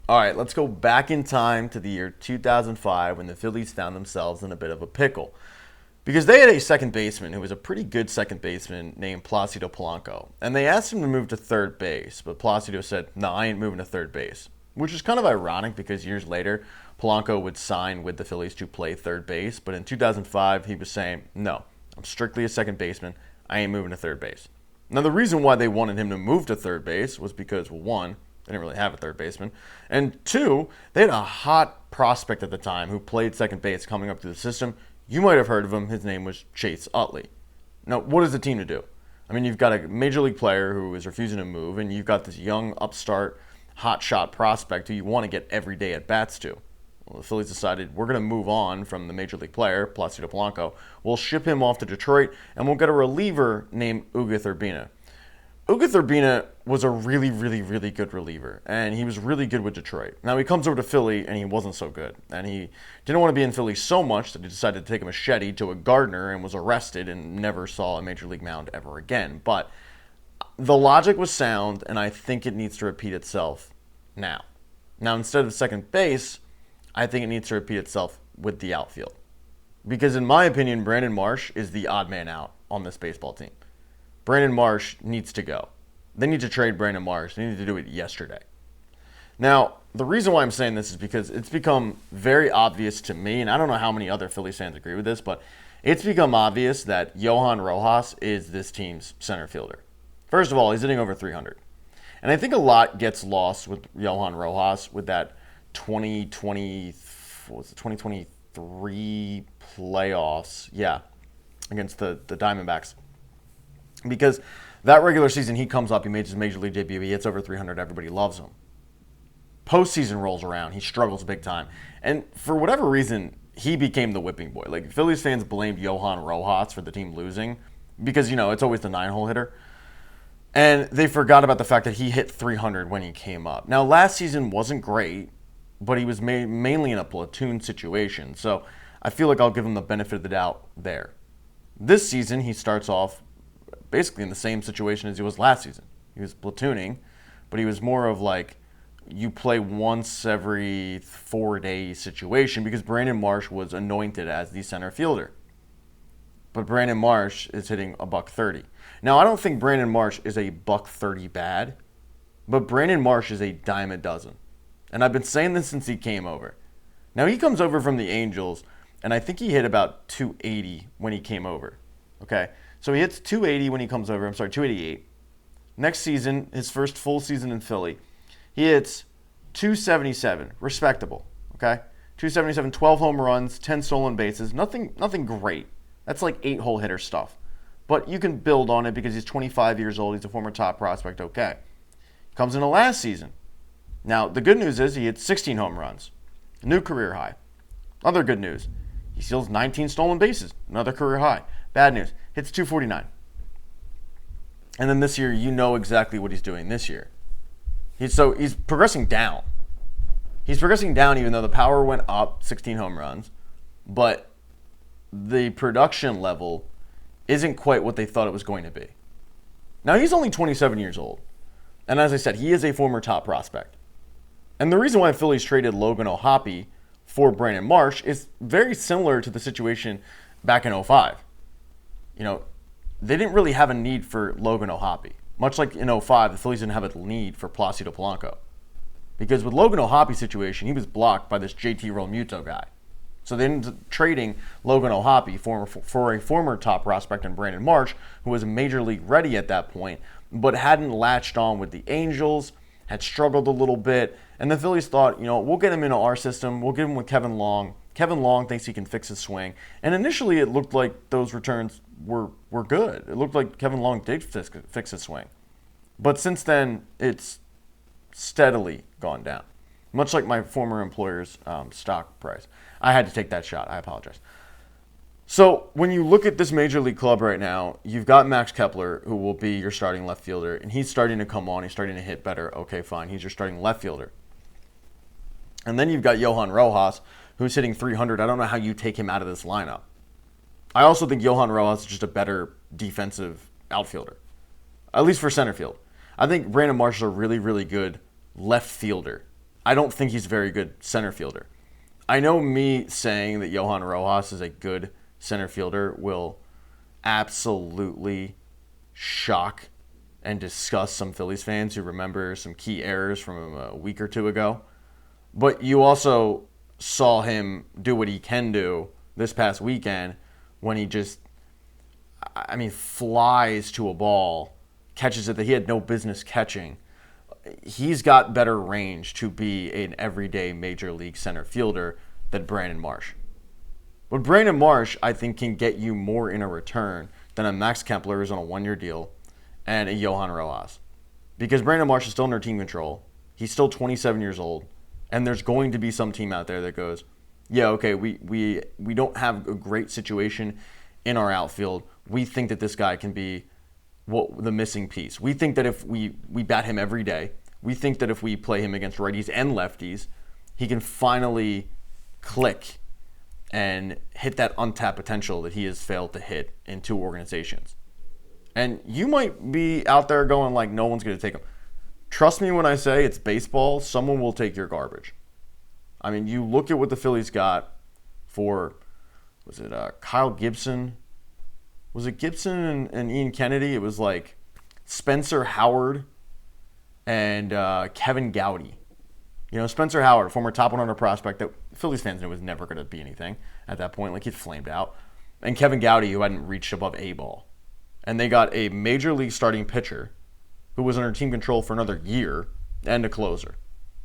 All right, let's go back in time to the year 2005 when the Phillies found themselves in a bit of a pickle. Because they had a second baseman who was a pretty good second baseman named Placido Polanco. And they asked him to move to third base, but Placido said, "No, I ain't moving to third base." Which is kind of ironic because years later, Polanco would sign with the Phillies to play third base. But in 2005, he was saying, "No, I'm strictly a second baseman. I ain't moving to third base." Now, the reason why they wanted him to move to third base was because, well, one, they didn't really have a third baseman. And two, they had a hot prospect at the time who played second base coming up through the system. You might have heard of him. His name was Chase Utley. Now, what is the team to do? I mean, you've got a major league player who is refusing to move, and you've got this young upstart hot shot prospect who you want to get every day at bats to. Well, the Phillies decided we're going to move on from the major league player, Placido Polanco. We'll ship him off to Detroit, and we'll get a reliever named Ugueth Urbina. Ugueth Urbina was a really, really, really good reliever, and he was really good with Detroit. Now, he comes over to Philly, and he wasn't so good. And he didn't want to be in Philly so much that he decided to take a machete to a gardener and was arrested and never saw a major league mound ever again. But the logic was sound, and I think it needs to repeat itself now. Now, instead of second base, I think it needs to repeat itself with the outfield. Because in my opinion, Brandon Marsh is the odd man out on this baseball team. Brandon Marsh needs to go. They need to trade Brandon Marsh. They need to do it yesterday. Now, the reason why I'm saying this is because it's become very obvious to me, and I don't know how many other Phillies fans agree with this, but it's become obvious that Johan Rojas is this team's center fielder. First of all, he's hitting over 300. And I think a lot gets lost with Johan Rojas with that 2023 playoffs. Yeah, against the Diamondbacks. Because that regular season, he comes up, he made his major league debut, he hits over 300, everybody loves him. Postseason rolls around, he struggles big time. And for whatever reason, he became the whipping boy. Like, Phillies fans blamed Johan Rojas for the team losing because, it's always the 9-hole hitter. And they forgot about the fact that he hit 300 when he came up. Now, last season wasn't great, but he was mainly in a platoon situation. So I feel like I'll give him the benefit of the doubt there. This season, he starts off basically in the same situation as he was last season. He was platooning, but he was more of like you play once every 4 days situation because Brandon Marsh was anointed as the center fielder. But Brandon Marsh is hitting a $130. Now, I don't think Brandon Marsh is a $130 bad, but Brandon Marsh is a dime a dozen. And I've been saying this since he came over. Now, he comes over from the Angels, and I think he hit about 280 when he came over. Okay? So he hits 280 when he comes over. 288. Next season, his first full season in Philly, he hits 277. Respectable. Okay? 277, 12 home runs, 10 stolen bases. Nothing great. That's like 8-hole hitter stuff. But you can build on it because he's 25 years old. He's a former top prospect. Okay. Comes into last season. Now, the good news is he hit 16 home runs. New career high. Other good news. He steals 19 stolen bases. Another career high. Bad news. Hits 249. And then this year, you know exactly what he's doing this year. He's progressing down. He's progressing down even though the power went up, 16 home runs. But the production level isn't quite what they thought it was going to be. Now, he's only 27 years old. And as I said, he is a former top prospect. And the reason why the Phillies traded Logan O'Hoppe for Brandon Marsh is very similar to the situation back in 2005. They didn't really have a need for Logan O'Hoppe. Much like in 2005, the Phillies didn't have a need for Placido Polanco. Because with Logan O'Hoppe's situation, he was blocked by this JT Realmuto guy. So they ended up trading Logan O'Hoppe for a former top prospect in Brandon Marsh, who was major league ready at that point, but hadn't latched on with the Angels, had struggled a little bit. And the Phillies thought, we'll get him into our system. We'll get him with Kevin Long. Kevin Long thinks he can fix his swing. And initially it looked like those returns were good. It looked like Kevin Long did fix his swing. But since then, it's steadily gone down. Much like my former employer's stock price. I had to take that shot. I apologize. So when you look at this major league club right now, you've got Max Kepler, who will be your starting left fielder, and he's starting to come on. He's starting to hit better. Okay, fine. He's your starting left fielder. And then you've got Johan Rojas, who's hitting 300. I don't know how you take him out of this lineup. I also think Johan Rojas is just a better defensive outfielder, at least for center field. I think Brandon Marsh is a really, really good left fielder. I don't think he's a very good center fielder. I know me saying that Johan Rojas is a good center fielder will absolutely shock and disgust some Phillies fans who remember some key errors from a week or two ago. But you also saw him do what he can do this past weekend when he just, flies to a ball, catches it that he had no business catching. He's got better range to be an everyday major league center fielder than Brandon Marsh. But Brandon Marsh, I think, can get you more in a return than a Max Kepler who's on a one-year deal and a Johan Rojas. Because Brandon Marsh is still under team control. He's still 27 years old. And there's going to be some team out there that goes, yeah, okay, we don't have a great situation in our outfield. We think that this guy can be the missing piece. We think that if we bat him every day, we think that if we play him against righties and lefties, he can finally click and hit that untapped potential that he has failed to hit in two organizations. And you might be out there going like, no one's going to take him. Trust me when I say it's baseball, someone will take your garbage. I mean, you look at what the Phillies got for, was it Kyle Gibson? Was it Gibson and Ian Kennedy? It was like Spencer Howard and Kevin Gowdy. You know, Spencer Howard, former top 100 prospect that Phillies fans knew was never going to be anything at that point. Like, he'd flamed out. And Kevin Gowdy, who hadn't reached above A ball. And they got a major league starting pitcher who was under team control for another year and a closer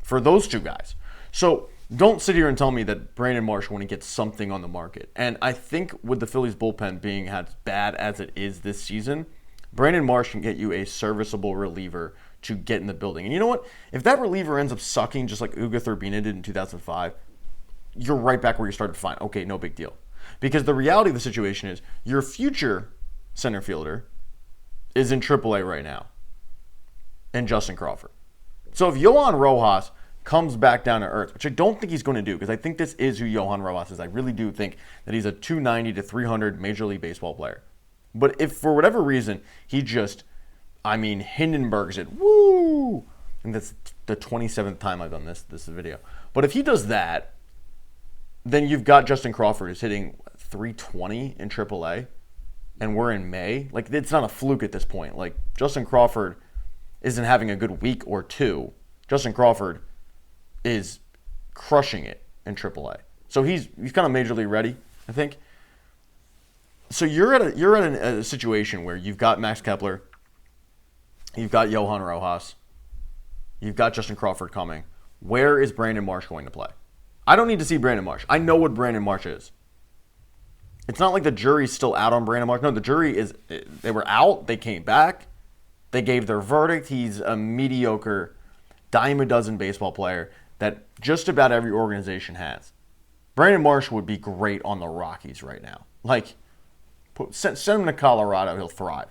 for those two guys. So don't sit here and tell me that Brandon Marsh wouldn't get something on the market. And I think with the Phillies bullpen being as bad as it is this season, Brandon Marsh can get you a serviceable reliever to get in the building. And you know what? If that reliever ends up sucking just like Uga Thurbina did in 2005, you're right back where you started to find, okay, no big deal. Because the reality of the situation is your future center fielder is in AAA right now, and Justin Crawford. So if Johan Rojas comes back down to earth, which I don't think he's going to do, because I think this is who Johan Rojas is. I really do think that he's a 290 to 300 Major League Baseball player. But if for whatever reason he just, Hindenburgs it, woo! And that's the 27th time I've done this video. But if he does that, then you've got Justin Crawford who's hitting 320 in AAA, and we're in May. Like, it's not a fluke at this point. Like, Justin Crawford isn't having a good week or two. Justin Crawford is crushing it in AAA. So he's kind of major league ready, I think. So you're at a situation where you've got Max Kepler, you've got Johan Rojas, you've got Justin Crawford coming. Where is Brandon Marsh going to play? I don't need to see Brandon Marsh. I know what Brandon Marsh is. It's not like the jury's still out on Brandon Marsh. No, the jury is, they were out, they came back, they gave their verdict. He's a mediocre dime a dozen baseball player that just about every organization has. Brandon Marsh would be great on the Rockies right now. Like, send him to Colorado, he'll thrive.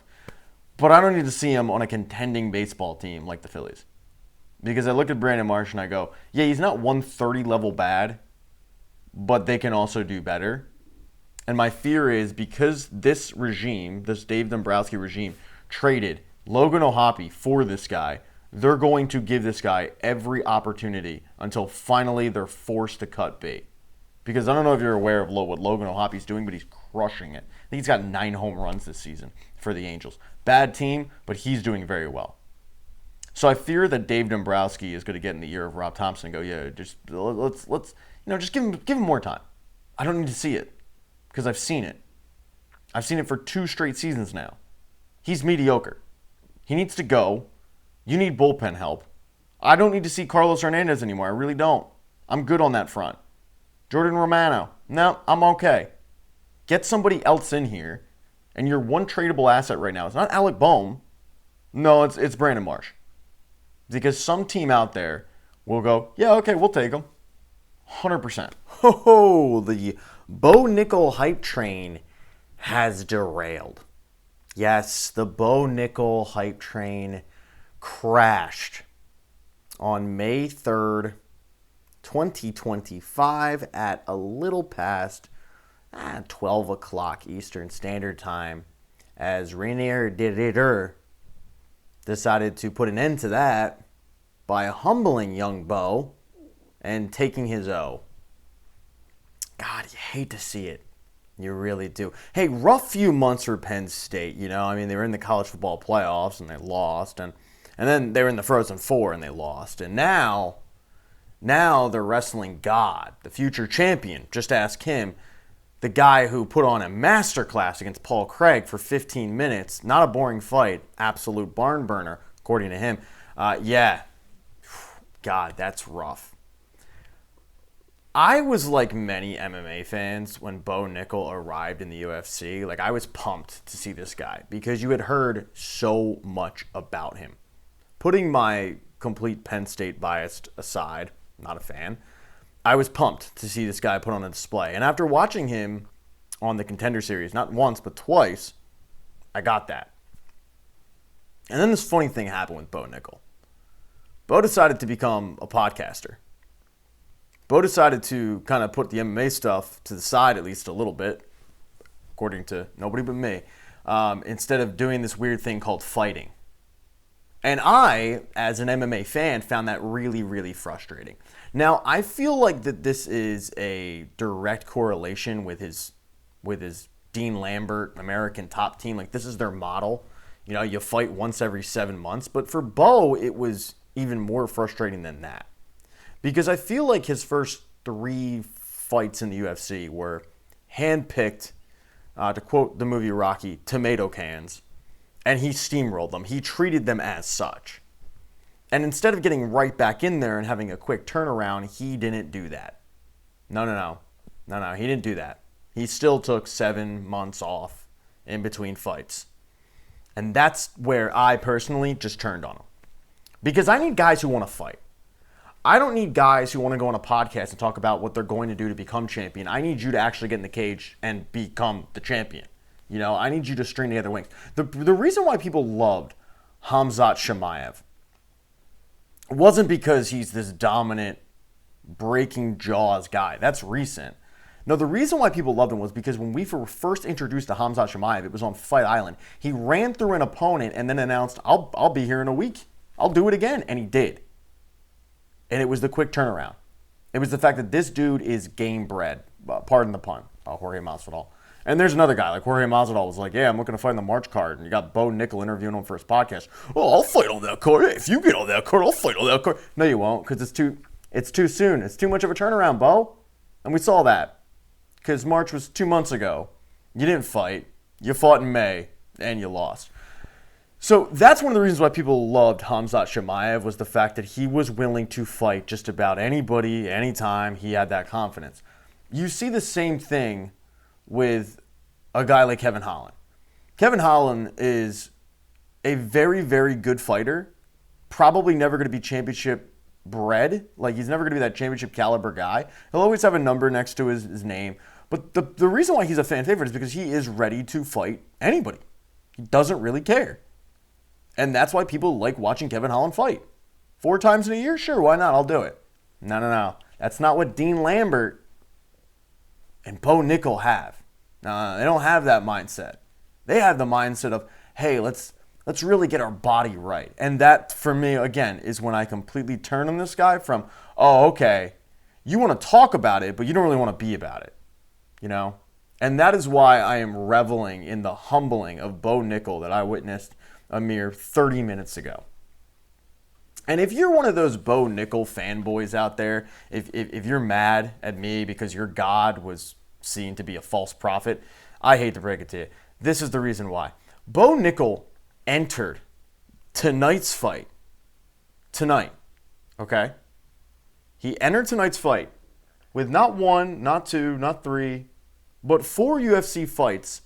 But I don't need to see him on a contending baseball team like the Phillies. Because I look at Brandon Marsh and I go, yeah, he's not 130 level bad, but they can also do better. And my fear is because this regime, this Dave Dombrowski regime, traded Logan O'Hoppe for this guy, they're going to give this guy every opportunity until finally they're forced to cut bait. Because I don't know if you're aware of what Logan O'Hoppe's doing, but he's crushing it. I think he's got 9 home runs this season for the Angels. Bad team, but he's doing very well. So I fear that Dave Dombrowski is going to get in the ear of Rob Thompson and go, yeah, just let's just give him more time. I don't need to see it because I've seen it. I've seen it for 2 straight seasons now. He's mediocre. He needs to go. You need bullpen help. I don't need to see Carlos Hernandez anymore. I really don't. I'm good on that front. Jordan Romano. No, I'm okay. Get somebody else in here, and your one tradable asset right now, it's not Alec Bohm. No, it's Brandon Marsh. Because some team out there will go, yeah, okay, we'll take him. 100%. Ho, the Bo Nickal hype train has derailed. Yes, the Bo Nickal hype train crashed on May 3rd, 2025 at a little past 12 o'clock Eastern Standard Time as Rainier Derailed decided to put an end to that by humbling young Bo and taking his O. God, you hate to see it. You really do. Hey, rough few months for Penn State, you know. I mean, they were in the college football playoffs and they lost. And then they were in the Frozen Four and they lost. And now they're wrestling God, the future champion. Just ask him, the guy who put on a masterclass against Paul Craig for 15 minutes. Not a boring fight. Absolute barn burner, according to him. Yeah. God, that's rough. I was like many MMA fans when Bo Nickal arrived in the UFC. Like, I was pumped to see this guy because you had heard so much about him. Putting my complete Penn State bias aside, not a fan, I was pumped to see this guy put on a display. And after watching him on the Contender Series, not once but twice, I got that. And then this funny thing happened with Bo Nickal. Bo decided to become a podcaster. Bo decided to kind of put the MMA stuff to the side at least a little bit, according to nobody but me, instead of doing this weird thing called fighting. And I, as an MMA fan, found that really, really frustrating. Now, I feel like that this is a direct correlation with his Dean Lambert American Top Team. Like, this is their model. You know, you fight once every 7 months. But for Bo, it was even more frustrating than that. Because I feel like his first 3 fights in the UFC were handpicked, to quote the movie Rocky, tomato cans. And he steamrolled them. He treated them as such. And instead of getting right back in there and having a quick turnaround, he didn't do that. No, he didn't do that. He still took 7 months off in between fights. And that's where I personally just turned on him. Because I need guys who want to fight. I don't need guys who want to go on a podcast and talk about what they're going to do to become champion. I need you to actually get in the cage and become the champion. You know, I need you to string together wings. The reason why people loved Khamzat Chimaev wasn't because he's this dominant, breaking jaws guy. That's recent. No, the reason why people loved him was because when we were first introduced to Khamzat Chimaev, it was on Fight Island. He ran through an opponent and then announced, I'll be here in a week. I'll do it again. And he did. And it was the quick turnaround. It was the fact that this dude is game bred. Pardon the pun. Jorge Masvidal. And there's another guy, like Jorge Masvidal was like, yeah, I'm looking to fight in the March card. And you got Bo Nickal interviewing him for his podcast. Oh, I'll fight on that card. Hey, if you get on that card, I'll fight on that card. No, you won't, because it's too soon. It's too much of a turnaround, Bo. And we saw that. Because March was 2 months ago. You didn't fight. You fought in May, and you lost. So that's one of the reasons why people loved Khamzat Chimaev, was the fact that he was willing to fight just about anybody, anytime. He had that confidence. You see the same thing with a guy like Kevin Holland. Kevin Holland is a very, very good fighter. Probably never going to be championship bred. Like, he's never going to be that championship caliber guy. He'll always have a number next to his name. But the reason why he's a fan favorite is because he is ready to fight anybody. He doesn't really care. And that's why people like watching Kevin Holland fight. 4 times in a year? Sure, why not? I'll do it. No. That's not what Dean Lambert and Bo Nickal have. They don't have that mindset. They have the mindset of, hey, let's really get our body right. And that, for me, again, is when I completely turn on this guy from, oh, okay, you want to talk about it, but you don't really want to be about it. You know? And that is why I am reveling in the humbling of Bo Nickal that I witnessed a mere 30 minutes ago. And if you're one of those Bo Nickal fanboys out there, if you're mad at me because your God was seen to be a false prophet, I hate to break it to you. This is the reason why. Bo Nickal entered tonight's fight. Tonight. Okay? He entered tonight's fight with not 1, not 2, not 3, but 4 UFC fights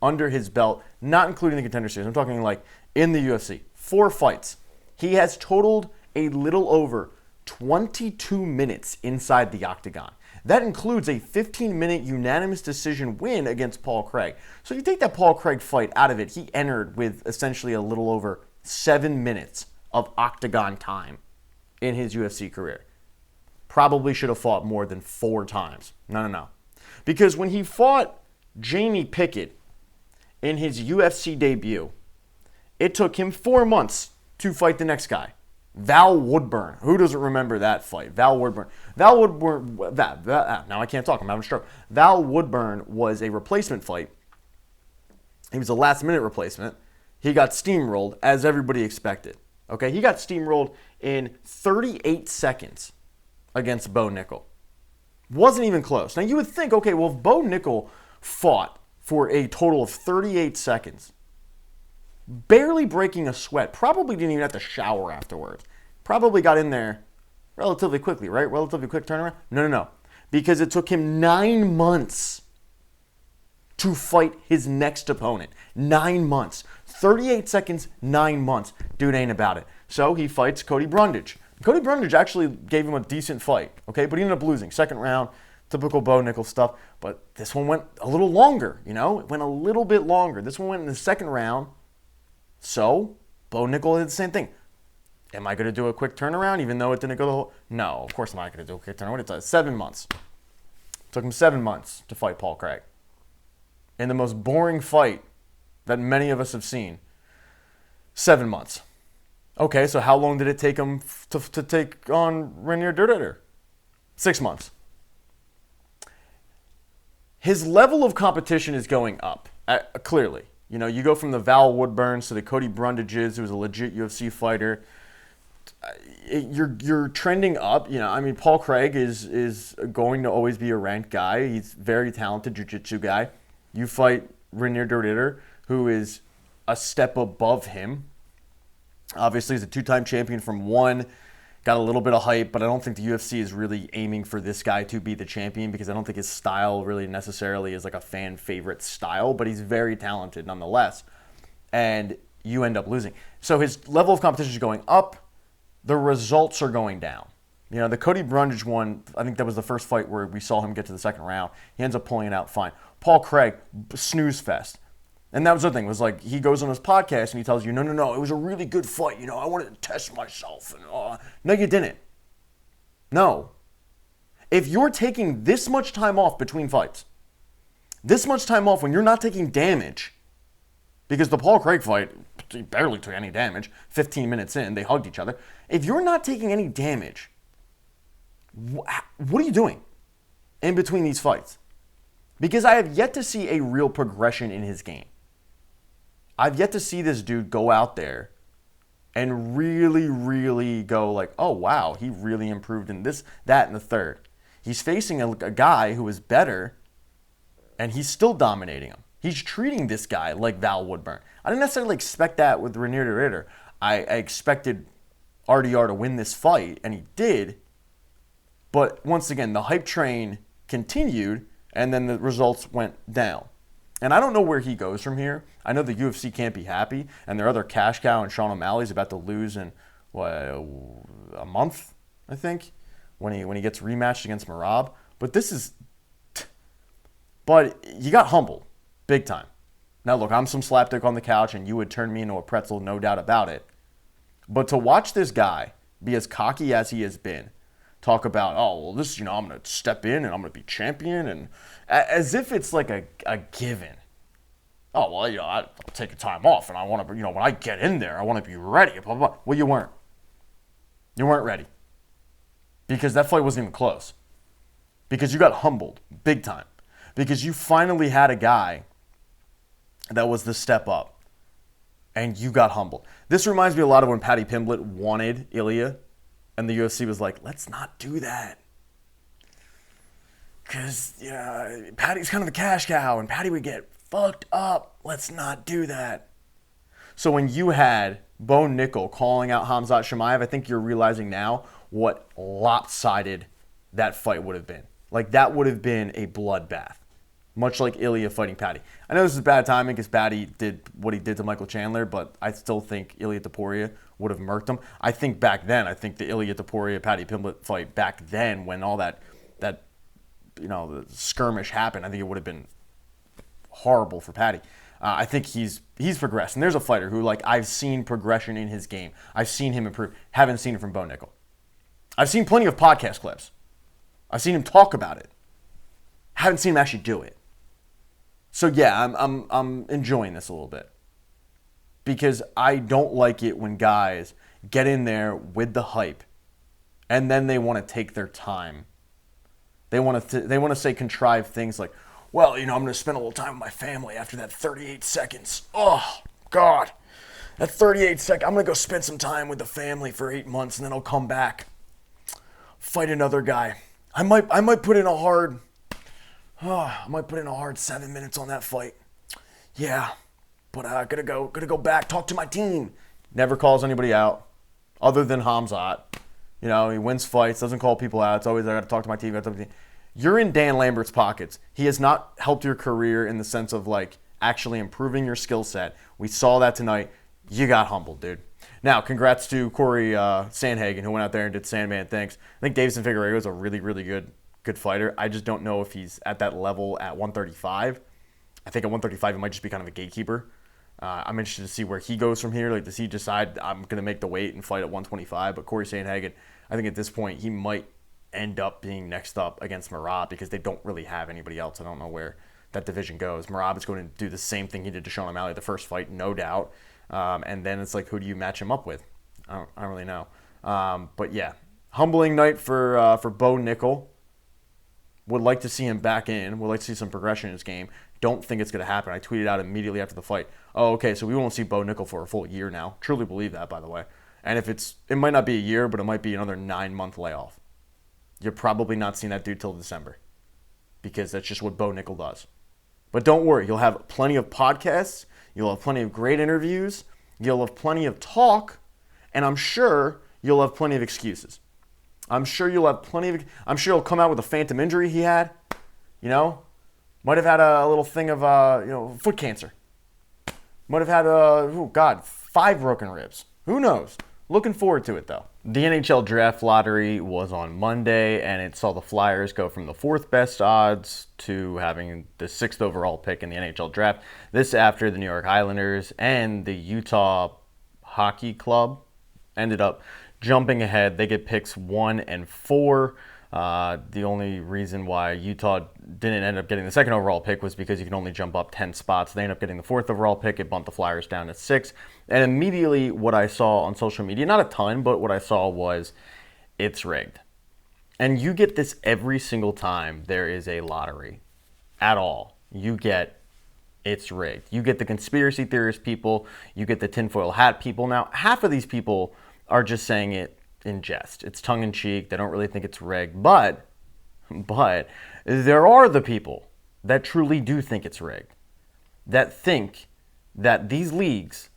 under his belt, not including the Contender Series. I'm talking like in the UFC. 4 fights. He has totaled a little over 22 minutes inside the octagon. That includes a 15-minute unanimous decision win against Paul Craig. So you take that Paul Craig fight out of it, he entered with essentially a little over 7 minutes of octagon time in his UFC career. Probably should have fought more than 4 times. No. Because when he fought Jamie Pickett in his UFC debut, it took him 4 months to fight the next guy. Val Woodburn. Who doesn't remember that fight? Val Woodburn. Now I can't talk. I'm having a stroke. Val Woodburn was a replacement fight. He was a last-minute replacement. He got steamrolled, as everybody expected. Okay, he got steamrolled in 38 seconds against Bo Nickal. Wasn't even close. Now, you would think, okay, well, if Bo Nickal fought for a total of 38 seconds, barely breaking a sweat, probably didn't even have to shower afterwards, probably got in there relatively quickly, right? Relatively quick turnaround? No. Because it took him 9 months to fight his next opponent. 9 months. 38 seconds, 9 months. Dude ain't about it. So he fights Cody Brundage. Cody Brundage actually gave him a decent fight, okay? But he ended up losing. Second round, typical Bo Nickal stuff. But this one went a little longer, you know? It went a little bit longer. This one went in the second round. So Bo Nickal did the same thing. Am I going to do a quick turnaround even though it didn't go the whole... No, of course I'm not going to do a quick turnaround. It's 7 months. It took him 7 months to fight Paul Craig. In the most boring fight that many of us have seen. 7 months. Okay, so how long did it take him to take on Reinier Derailed? 6 months. His level of competition is going up, clearly. You know, you go from the Val Woodburns to the Cody Brundages, who's a legit UFC fighter. You're trending up. You know, I mean, Paul Craig is going to always be a ranked guy. He's a very talented jiu-jitsu guy. You fight Reinier Derailed, who is a step above him. Obviously, he's a two-time champion from one. Got a little bit of hype, but I don't think the UFC is really aiming for this guy to be the champion because I don't think his style really necessarily is like a fan favorite style, but he's very talented nonetheless. And you end up losing. So his level of competition is going up. The results are going down. You know, the Cody Brundage one, I think that was the first fight where we saw him get to the second round. He ends up pulling it out fine. Paul Craig, snooze fest. And that was the thing, was like, he goes on his podcast and he tells you, no, it was a really good fight. You know, I wanted to test myself. And no, you didn't. No. If you're taking this much time off between fights, this much time off when you're not taking damage, because the Paul Craig fight, he barely took any damage, 15 minutes in, they hugged each other. If you're not taking any damage, what are you doing in between these fights? Because I have yet to see a real progression in his game. I've yet to see this dude go out there and really, really go like, oh, wow, he really improved in this, that, and the third. He's facing a guy who is better, and he's still dominating him. He's treating this guy like Val Woodburn. I didn't necessarily expect that with Reinier Derailed. I expected RDR to win this fight, and he did. But once again, the hype train continued, and then the results went down. And I don't know where he goes from here. I know the UFC can't be happy, and their other cash cow and Sean O'Malley's about to lose in a month, I think, when he gets rematched against Merab. But you got humbled, big time. Now look, I'm some slapdick on the couch, and you would turn me into a pretzel, no doubt about it. But to watch this guy be as cocky as he has been, talk about, oh, well, this, I'm going to step in and I'm going to be champion, and as if it's like a given. Oh, well, I'll take a time off, and I want to, when I get in there, I want to be ready, blah, blah, blah. Well, you weren't. You weren't ready. Because that fight wasn't even close. Because you got humbled, big time. Because you finally had a guy that was the step up, and you got humbled. This reminds me a lot of when Paddy Pimblett wanted Ilya, and the UFC was like, let's not do that. Because, Paddy's kind of a cash cow, and Paddy would get fucked up. Let's not do that. So when you had Bo Nickal calling out Khamzat Chimaev, I think you're realizing now what lopsided that fight would have been. Like, that would have been a bloodbath. Much like Ilya fighting Paddy. I know this is bad timing because Paddy did what he did to Michael Chandler, but I still think Ilya Topuria would have murked him. I think back then, the Ilya Topuria-Paddy Pimblett fight back then, when all that the skirmish happened, I think it would have been horrible for Paddy. I think he's progressed. And there's a fighter who, I've seen progression in his game. I've seen him improve. Haven't seen it from Bo Nickal. I've seen plenty of podcast clips. I've seen him talk about it. Haven't seen him actually do it. So yeah, I'm enjoying this a little bit. Because I don't like it when guys get in there with the hype, and then they want to take their time. They want to say contrived things like, well, I'm going to spend a little time with my family after that 38 seconds. Oh, God. That 38 seconds, I'm going to go spend some time with the family for 8 months, and then I'll come back, fight another guy. I might put in a hard 7 minutes on that fight. Yeah, but gonna go back, talk to my team. Never calls anybody out, other than Hamzat. He wins fights, doesn't call people out. It's always, I got to talk to my team. You're in Dan Lambert's pockets. He has not helped your career in the sense of actually improving your skill set. We saw that tonight. You got humbled, dude. Now, congrats to Corey Sandhagen, who went out there and did Sandman things. I think Davison Figueiredo is a really, really good fighter. I just don't know if he's at that level at 135. I think at 135, he might just be kind of a gatekeeper. I'm interested to see where he goes from here. Does he decide I'm going to make the weight and fight at 125? But Corey Sandhagen, I think at this point, he might end up being next up against Merab because they don't really have anybody else. I don't know where that division goes. Merab is going to do the same thing he did to Sean O'Malley the first fight, no doubt. And then it's who do you match him up with? I don't really know. But yeah, humbling night for Bo Nickal. Would like to see him back in. Would like to see some progression in his game. Don't think it's going to happen. I tweeted out immediately after the fight, oh, okay, so we won't see Bo Nickal for a full year now. Truly believe that, by the way. And if it might not be a year, but it might be another 9-month layoff. You're probably not seeing that dude till December because that's just what Bo Nickal does. But don't worry. You'll have plenty of podcasts. You'll have plenty of great interviews. You'll have plenty of talk. And I'm sure you'll have plenty of excuses. I'm sure you'll come out with a phantom injury he had. Might have had a little thing of, foot cancer. Might have had, 5 broken ribs. Who knows? Looking forward to it, though. The NHL Draft lottery was on Monday, and it saw the Flyers go from the 4th best odds to having the 6th overall pick in the NHL Draft. This after the New York Islanders and the Utah Hockey Club ended up jumping ahead. They get picks 1 and 4. The only reason why Utah didn't end up getting the 2nd overall pick was because you can only jump up 10 spots. They ended up getting the 4th overall pick. It bumped the Flyers down to 6. And immediately what I saw on social media, not a ton, but what I saw was it's rigged. And you get this every single time there is a lottery at all. You get it's rigged. You get the conspiracy theorist people. You get the tinfoil hat people. Now, half of these people are just saying it in jest. It's tongue-in-cheek. They don't really think it's rigged. But there are the people that truly do think it's rigged, that think that these leagues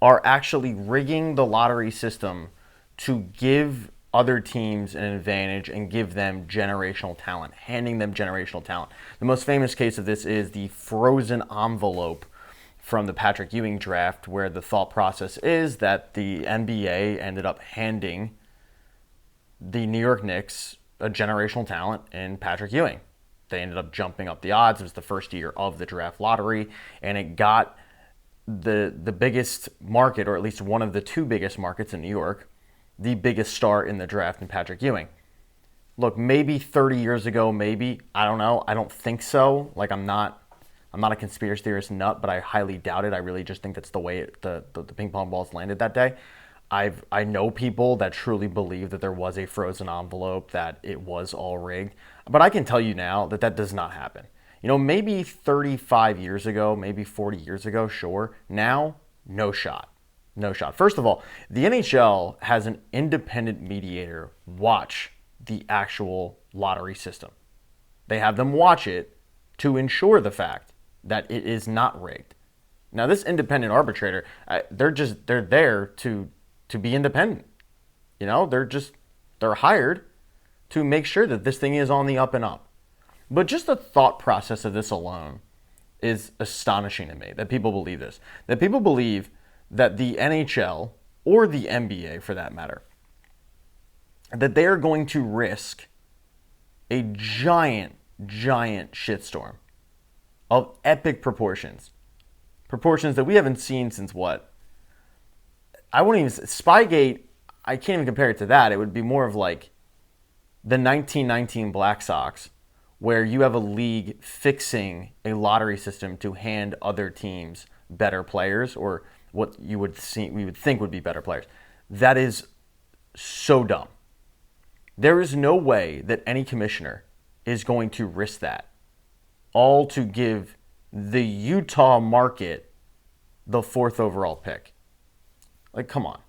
are actually rigging the lottery system to give other teams an advantage and give them generational talent, handing them generational talent. The most famous case of this is the frozen envelope from the Patrick Ewing draft, where the thought process is that the NBA ended up handing the New York Knicks a generational talent in Patrick Ewing. They ended up jumping up the odds. It was the first year of the draft lottery, and it got the biggest market, or at least one of the 2 biggest markets in New York, the biggest star in the draft in Patrick Ewing. Look, maybe 30 years ago, maybe, I don't know. I don't think so. I'm not a conspiracy theorist nut, but I highly doubt it. I really just think that's the way the ping pong balls landed that day. I know people that truly believe that there was a frozen envelope, that it was all rigged. But I can tell you now that does not happen. Maybe 35 years ago, maybe 40 years ago, sure. Now, no shot. No shot. First of all, the NHL has an independent mediator watch the actual lottery system. They have them watch it to ensure the fact that it is not rigged. Now, this independent arbitrator, they're there to be independent. They're hired to make sure that this thing is on the up and up. But just the thought process of this alone is astonishing to me, that people believe this. That people believe that the NHL, or the NBA for that matter, that they are going to risk a giant shitstorm of epic proportions. Proportions that we haven't seen since what? I wouldn't even... Spygate, I can't even compare it to that. It would be more of like the 1919 Black Sox, where you have a league fixing a lottery system to hand other teams better players, or what we would think would be better players. That is so dumb. There is no way that any commissioner is going to risk that, all to give the Utah market the 4th overall pick. Like, come on.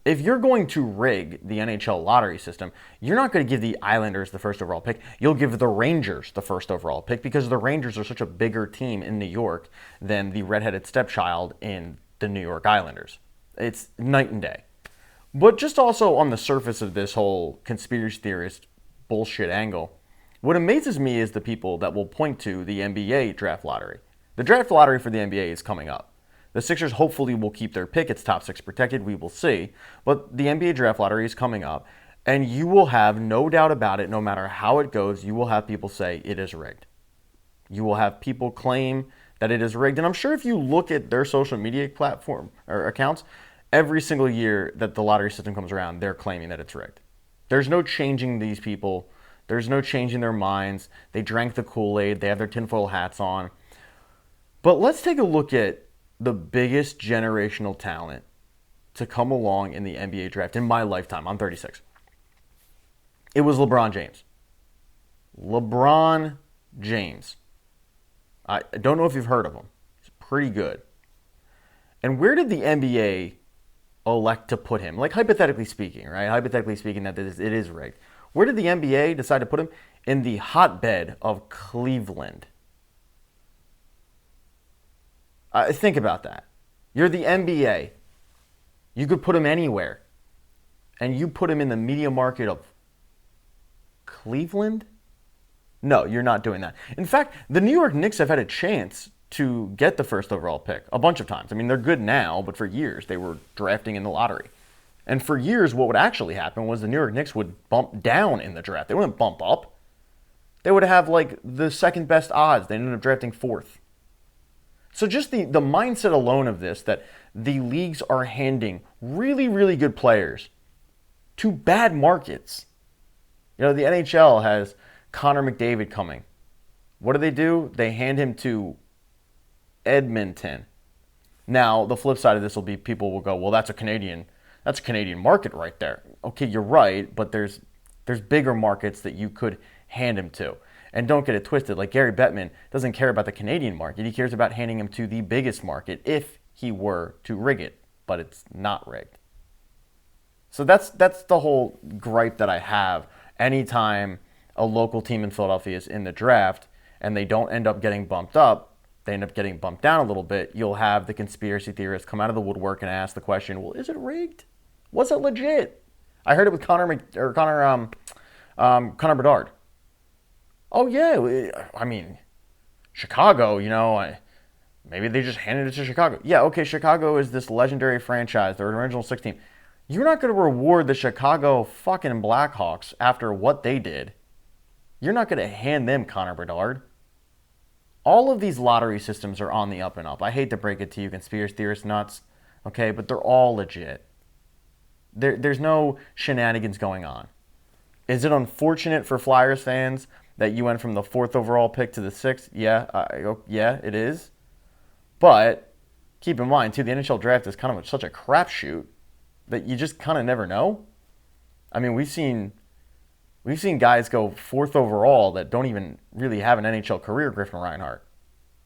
If you're going to rig the NHL lottery system, you're not going to give the Islanders the 1st overall pick. You'll give the Rangers the 1st overall pick because the Rangers are such a bigger team in New York than the redheaded stepchild in the New York Islanders. It's night and day. But just also on the surface of this whole conspiracy theorist bullshit angle, what amazes me is the people that will point to the NBA draft lottery. The draft lottery for the NBA is coming up. The Sixers hopefully will keep their pick. It's top 6 protected. We will see. But the NBA draft lottery is coming up. And you will have no doubt about it, no matter how it goes, you will have people say it is rigged. You will have people claim that it is rigged. And I'm sure if you look at their social media platform or accounts, every single year that the lottery system comes around, they're claiming that it's rigged. There's no changing these people. There's no changing their minds. They drank the Kool-Aid. They have their tinfoil hats on. But let's take a look at the biggest generational talent to come along in the NBA draft in my lifetime. I'm 36. It was LeBron James. LeBron James. I don't know if you've heard of him. He's pretty good. And where did the NBA elect to put him? Like, hypothetically speaking, right? Hypothetically speaking, that it is rigged. Where did the NBA decide to put him? In the hotbed of Cleveland. Think about that. You're the NBA. You could put him anywhere. And you put him in the media market of Cleveland? No, you're not doing that. In fact, the New York Knicks have had a chance to get the 1st overall pick a bunch of times. I mean, they're good now, but for years they were drafting in the lottery. And for years, what would actually happen was the New York Knicks would bump down in the draft. They wouldn't bump up. They would have like the second best odds. They ended up drafting 4th. So just the mindset alone of this, that the leagues are handing really, really good players to bad markets. You know, the NHL has Connor McDavid coming. What do? They hand him to Edmonton. Now, the flip side of this will be people will go, well, that's a Canadian market right there. Okay, you're right, but there's bigger markets that you could hand him to. And don't get it twisted. Like, Gary Bettman doesn't care about the Canadian market. He cares about handing him to the biggest market if he were to rig it, but it's not rigged. So that's the whole gripe that I have anytime a local team in Philadelphia is in the draft and they don't end up getting bumped up, they end up getting bumped down a little bit. You'll have the conspiracy theorists come out of the woodwork and ask the question, well, is it rigged? Was it legit? I heard it with Connor Bedard. Oh, yeah. I mean, Chicago, maybe they just handed it to Chicago. Yeah, okay, Chicago is this legendary franchise, their original 6 team. You're not going to reward the Chicago fucking Blackhawks after what they did. You're not going to hand them Connor Bedard. All of these lottery systems are on the up and up. I hate to break it to you, conspiracy theorist nuts, okay, but they're all legit. There's no shenanigans going on. Is it unfortunate for Flyers fans that you went from the 4th overall pick to the 6th? Yeah, it is. But keep in mind, too, the NHL draft is kind of such a crapshoot that you just kind of never know. I mean, we've seen guys go 4th overall that don't even really have an NHL career. Griffin Reinhart.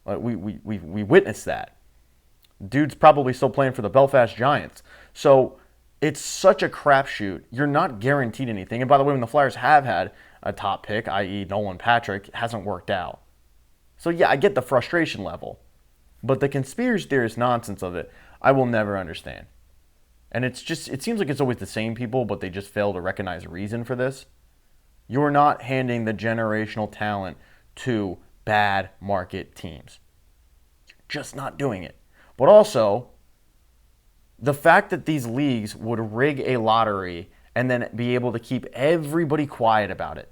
We witnessed that. Dude's probably still playing for the Belfast Giants. So it's such a crapshoot. You're not guaranteed anything. And by the way, when the Flyers have had a top pick, i.e. Nolan Patrick, it hasn't worked out. So yeah, I get the frustration level. But the conspiracy theorist nonsense of it, I will never understand. And it seems like it's always the same people, but they just fail to recognize a reason for this. You're not handing the generational talent to bad market teams. You're just not doing it. But also, the fact that these leagues would rig a lottery and then be able to keep everybody quiet about it.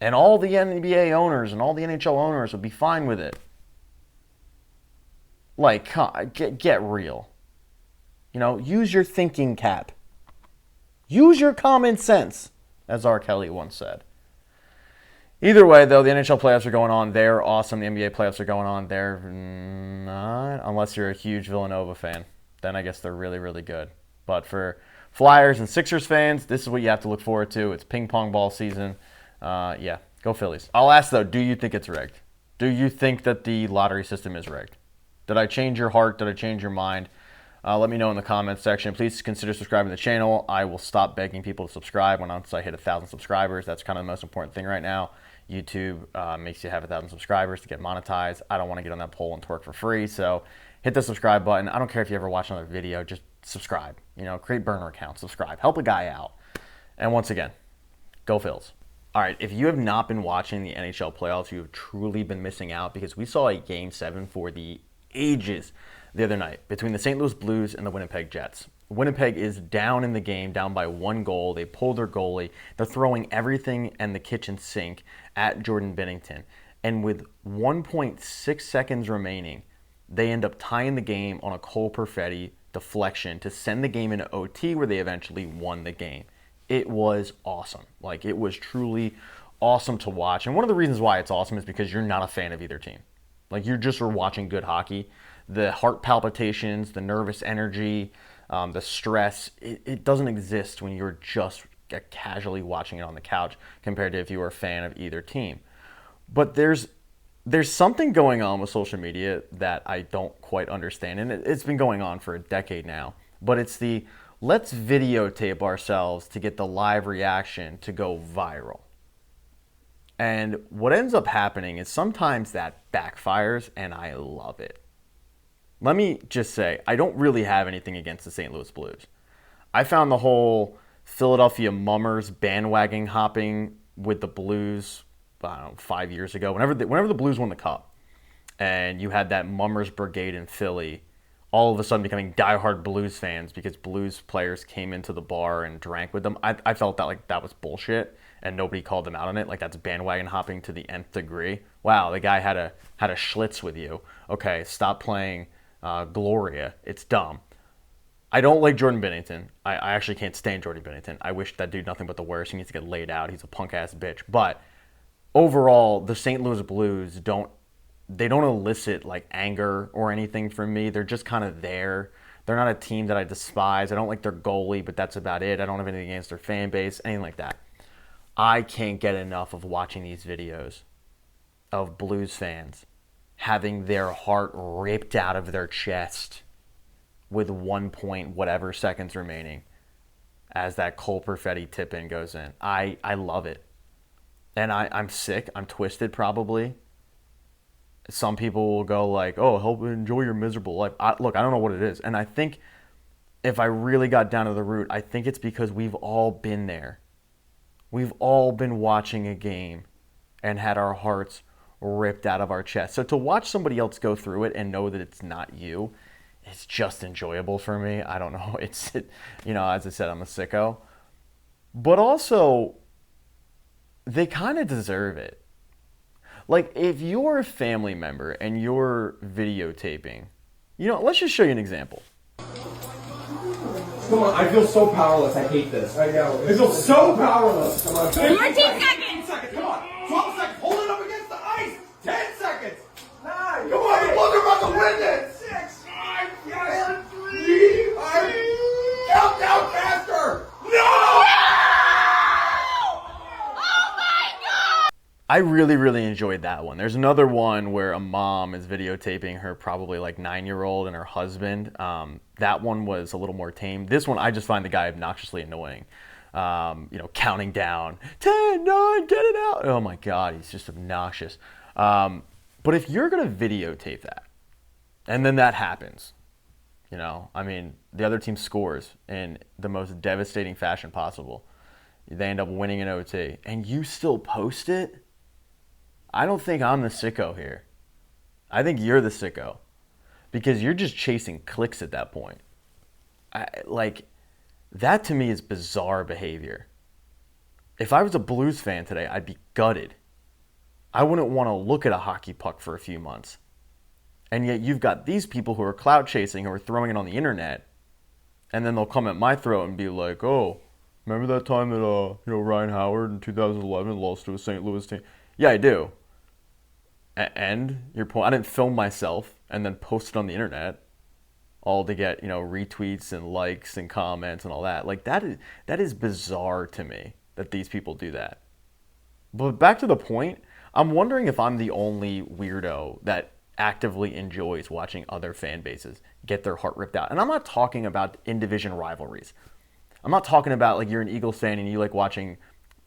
And all the NBA owners and all the NHL owners would be fine with it. Like, get real. Use your thinking cap. Use your common sense, as R. Kelly once said. Either way, though, the NHL playoffs are going on. They're awesome. The NBA playoffs are going on. They're not, unless you're a huge Villanova fan. Then I guess they're really, really good. But for Flyers and Sixers fans, this is what you have to look forward to. It's ping pong ball season. Yeah, go Phillies. I'll ask, though, do you think it's rigged? Do you think that the lottery system is rigged? Did I change your heart? Did I change your mind? Let me know in the comments section. Please consider subscribing to the channel. I will stop begging people to subscribe once I hit 1,000 subscribers. That's kind of the most important thing right now. YouTube makes you have 1,000 subscribers to get monetized. I don't want to get on that pole and twerk for free, so hit the subscribe button. I don't care if you ever watch another video. Just subscribe. Create burner accounts. Subscribe. Help a guy out. And once again, go Phils. All right, if you have not been watching the NHL playoffs, you have truly been missing out because we saw a Game 7 for the ages the other night between the St. Louis Blues and the Winnipeg Jets. Winnipeg is down in the game, down by 1 goal. They pulled their goalie. They're throwing everything and the kitchen sink at Jordan Binnington. And with 1.6 seconds remaining, they end up tying the game on a Cole Perfetti deflection to send the game into OT, where they eventually won the game. It was awesome. It was truly awesome to watch. And one of the reasons why it's awesome is because you're not a fan of either team. You just are watching good hockey. The heart palpitations, the nervous energy, the stress, it doesn't exist when you're just casually watching it on the couch compared to if you were a fan of either team. But there's something going on with social media that I don't quite understand, and it's been going on for a decade now. But it's the let's videotape ourselves to get the live reaction to go viral. And what ends up happening is sometimes that backfires, and I love it. Let me just say, I don't really have anything against the St. Louis Blues. I found the whole Philadelphia Mummers bandwagon hopping with the Blues, 5 years ago, whenever the Blues won the Cup, and you had that Mummers brigade in Philly, all of a sudden becoming diehard Blues fans because Blues players came into the bar and drank with them. I felt that was bullshit, and nobody called them out on it. That's bandwagon hopping to the nth degree. Wow, the guy had a Schlitz with you. Okay, stop playing Gloria. It's dumb. I don't like Jordan Binnington. I actually can't stand Jordan Binnington. I wish that dude nothing but the worst. He needs to get laid out. He's a punk ass bitch. But overall, the St. Louis Blues don't elicit anger or anything from me. They're just kind of there. They're not a team that I despise. I don't like their goalie, but that's about it. I don't have anything against their fan base, anything like that. I can't get enough of watching these videos of Blues fans having their heart ripped out of their chest with 1 point whatever seconds remaining as that Cole Perfetti tip-in goes in. I love it. And I'm sick. I'm twisted probably. Some people will go oh, help enjoy your miserable life. Look, I don't know what it is. And I think if I really got down to the root, I think it's because we've all been there. We've all been watching a game and had our hearts ripped out of our chest. So to watch somebody else go through it and know that it's not you, it's just enjoyable for me. I don't know. As I said, I'm a sicko. But also, they kind of deserve it. If you're a family member and you're videotaping, let's just show you an example. Come on, I feel so powerless. I hate this. I know. I feel so powerless. Come on. 14 seconds! 15 seconds, come on. 12 seconds. Hold it up against the ice. 10 seconds. 9. Come on, the Blues are about to win this. 6, 5, 4, 3, 2. Countdown faster. No! I really, really enjoyed that one. There's another one where a mom is videotaping her probably 9-year-old and her husband. That one was a little more tame. This one, I just find the guy obnoxiously annoying. Counting down, 10, 9, get it out. Oh my God, he's just obnoxious. But if you're going to videotape that, and then that happens, the other team scores in the most devastating fashion possible. They end up winning in OT, and you still post it? I don't think I'm the sicko here. I think you're the sicko because you're just chasing clicks at that point. That to me is bizarre behavior. If I was a Blues fan today, I'd be gutted. I wouldn't want to look at a hockey puck for a few months. And yet you've got these people who are clout chasing, who are throwing it on the internet, and then they'll come at my throat and be like, oh, remember that time that Ryan Howard in 2011 lost to a St. Louis team? Yeah, I do. And your point, I didn't film myself and then post it on the internet. all to get, retweets and likes and comments and all that. Like that is bizarre to me that these people do that. But back to the point, I'm wondering if I'm the only weirdo that actively enjoys watching other fan bases get their heart ripped out. And I'm not talking about in-division rivalries. I'm not talking about like you're an Eagles fan and you like watching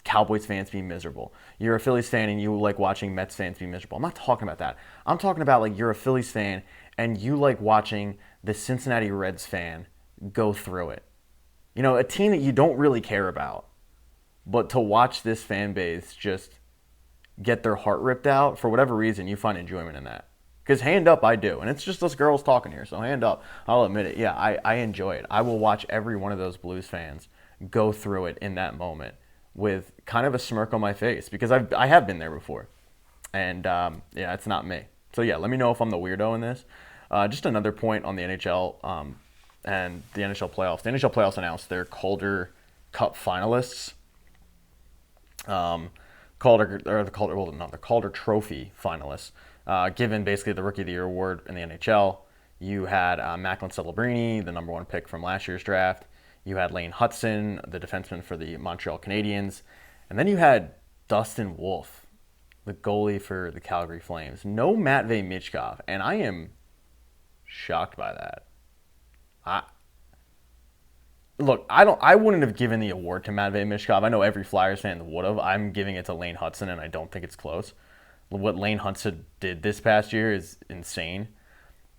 Cowboys fans be miserable. You're a Phillies fan and you like watching Mets fans be miserable. I'm not talking about that. I'm talking about like you're a Phillies fan and you like watching the Cincinnati Reds fan go through it. A team that you don't really care about. But to watch this fan base just get their heart ripped out, for whatever reason, you find enjoyment in that. Because hand up, I do. And it's just us girls talking here, so hand up. I'll admit it. Yeah, I enjoy it. I will watch every one of those Blues fans go through it in that moment with kind of a smirk on my face. Because I have been there before. And, yeah, it's not me. So, yeah, let me know if I'm the weirdo in this. Just another point on the NHL and the NHL playoffs. The NHL playoffs announced their Calder Cup finalists. The Calder Trophy finalists, given basically the Rookie of the Year award in the NHL. You had Macklin Celebrini, the number 1 pick from last year's draft. You had Lane Hutson, the defenseman for the Montreal Canadiens. And then you had Dustin Wolf, the goalie for the Calgary Flames. No Matvei Michkov, and I am shocked by that. Look, I wouldn't have given the award to Matvei Michkov. I know every Flyers fan would have. I'm giving it to Lane Hutson, and I don't think it's close. What Lane Hutson did this past year is insane.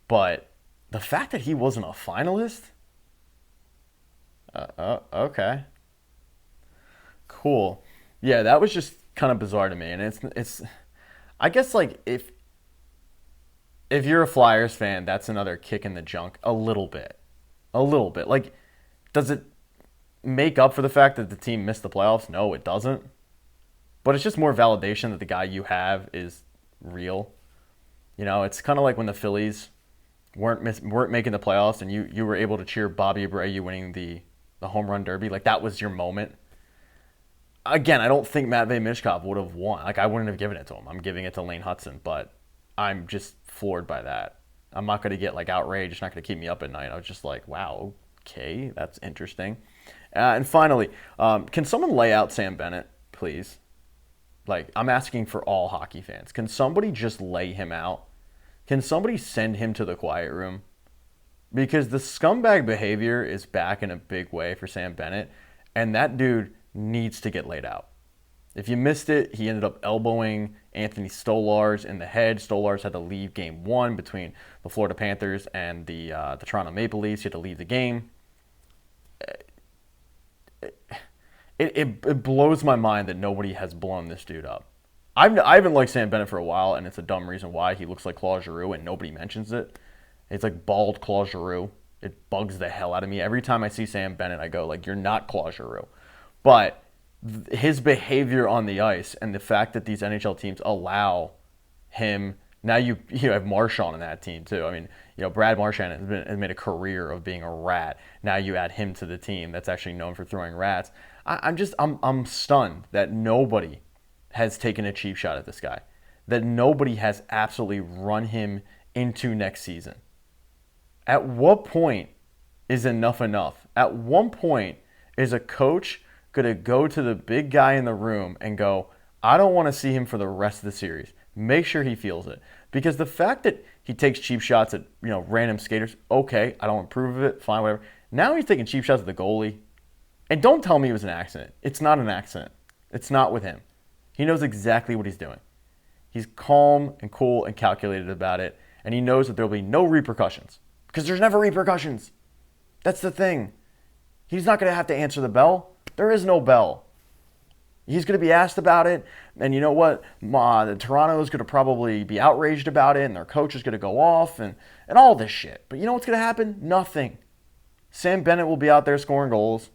But the fact that he wasn't a finalist? Okay. Cool. Yeah, that was just kind of bizarre to me. And it's I guess, like, if you're a Flyers fan, that's another kick in the junk a little bit. A little bit. Like, does it make up for the fact that the team missed the playoffs? No, it doesn't. But it's just more validation that the guy you have is real. It's kind of like when the Phillies weren't making the playoffs and you were able to cheer Bobby Abreu winning the home run derby. Like, that was your moment. Again, I don't think Matvei Michkov would have won. Like, I wouldn't have given it to him. I'm giving it to Lane Hutson, but I'm just floored by that. I'm not going to get, like, outraged. It's not going to keep me up at night. I was just like, wow, okay, that's interesting. And finally, can someone lay out Sam Bennett, please? Like, I'm asking for all hockey fans. Can somebody just lay him out? Can somebody send him to the quiet room? Because the scumbag behavior is back in a big way for Sam Bennett, and that dude needs to get laid out. If you missed it, he ended up elbowing Anthony Stolarz in the head. Stolarz had to leave Game 1 between the Florida Panthers and the Toronto Maple Leafs. He had to leave the game. It blows my mind that nobody has blown this dude up. I haven't liked Sam Bennett for a while, and it's a dumb reason why. He looks like Claude Giroux, and nobody mentions it. It's like bald Claude Giroux. It bugs the hell out of me. Every time I see Sam Bennett, I go, like, you're not Claude Giroux. But his behavior on the ice and the fact that these NHL teams allow him. Now you have Marchand on that team too. I mean, Brad Marchand has made a career of being a rat. Now you add him to the team that's actually known for throwing rats. I'm stunned that nobody has taken a cheap shot at this guy. That nobody has absolutely run him into next season. At what point is enough enough? At one point is a coach going to go to the big guy in the room and go, I don't want to see him for the rest of the series. Make sure he feels it. Because the fact that he takes cheap shots at random skaters, okay, I don't approve of it, fine, whatever. Now he's taking cheap shots at the goalie. And don't tell me it was an accident. It's not an accident. It's not with him. He knows exactly what he's doing. He's calm and cool and calculated about it. And he knows that there will be no repercussions. Because there's never repercussions. That's the thing. He's not going to have to answer the bell. There is no bell. He's going to be asked about it. And you know what? Toronto is going to probably be outraged about it. And their coach is going to go off and all this shit. But you know what's going to happen? Nothing. Sam Bennett will be out there scoring goals,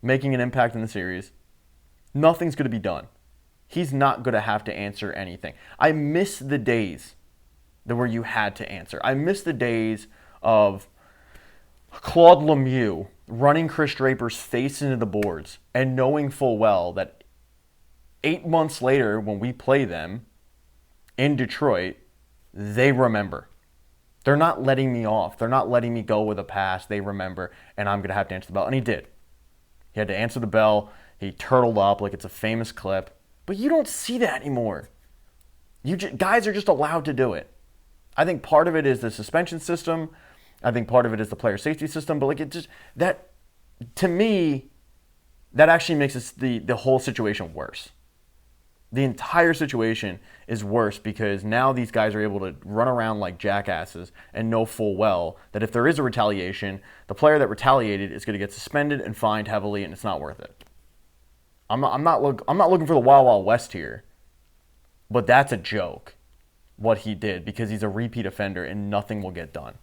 making an impact in the series. Nothing's going to be done. He's not going to have to answer anything. I miss the days where you had to answer. I miss the days of Claude Lemieux running Chris Draper's face into the boards and knowing full well that 8 months later when we play them in Detroit, they remember. They're not letting me off. They're not letting me go with a pass they remember, and I'm going to have to answer the bell. And he did. He had to answer the bell. He turtled up like it's a famous clip. But you don't see that anymore. Guys are just allowed to do it. I think part of it is the suspension system. I think part of it is the player safety system. But to me, that actually makes the whole situation worse. The entire situation is worse because now these guys are able to run around like jackasses and know full well that if there is a retaliation, the player that retaliated is going to get suspended and fined heavily, and it's not worth it. I'm not looking for the Wild Wild West here, but that's a joke what he did because he's a repeat offender and nothing will get done.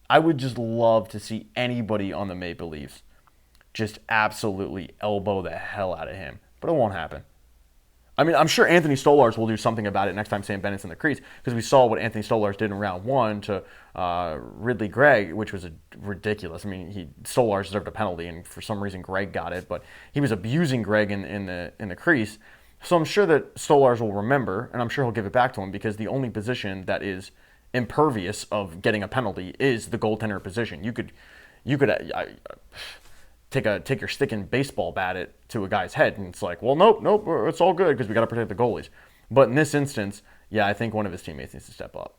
I would just love to see anybody on the Maple Leafs just absolutely elbow the hell out of him, but it won't happen. I mean, I'm sure Anthony Stolarz will do something about it next time Sam Bennett's in the crease because we saw what Anthony Stolarz did in round 1 to Ridley Gregg, which was ridiculous. I mean, Stolarz deserved a penalty, and for some reason Gregg got it, but he was abusing Gregg in the crease. So I'm sure that Stolarz will remember, and I'm sure he'll give it back to him because the only position that is impervious of getting a penalty is the goaltender position. You could take your stick and baseball bat to a guy's head, and it's like, well, nope, it's all good because we got to protect the goalies. But in this instance, yeah, I think one of his teammates needs to step up.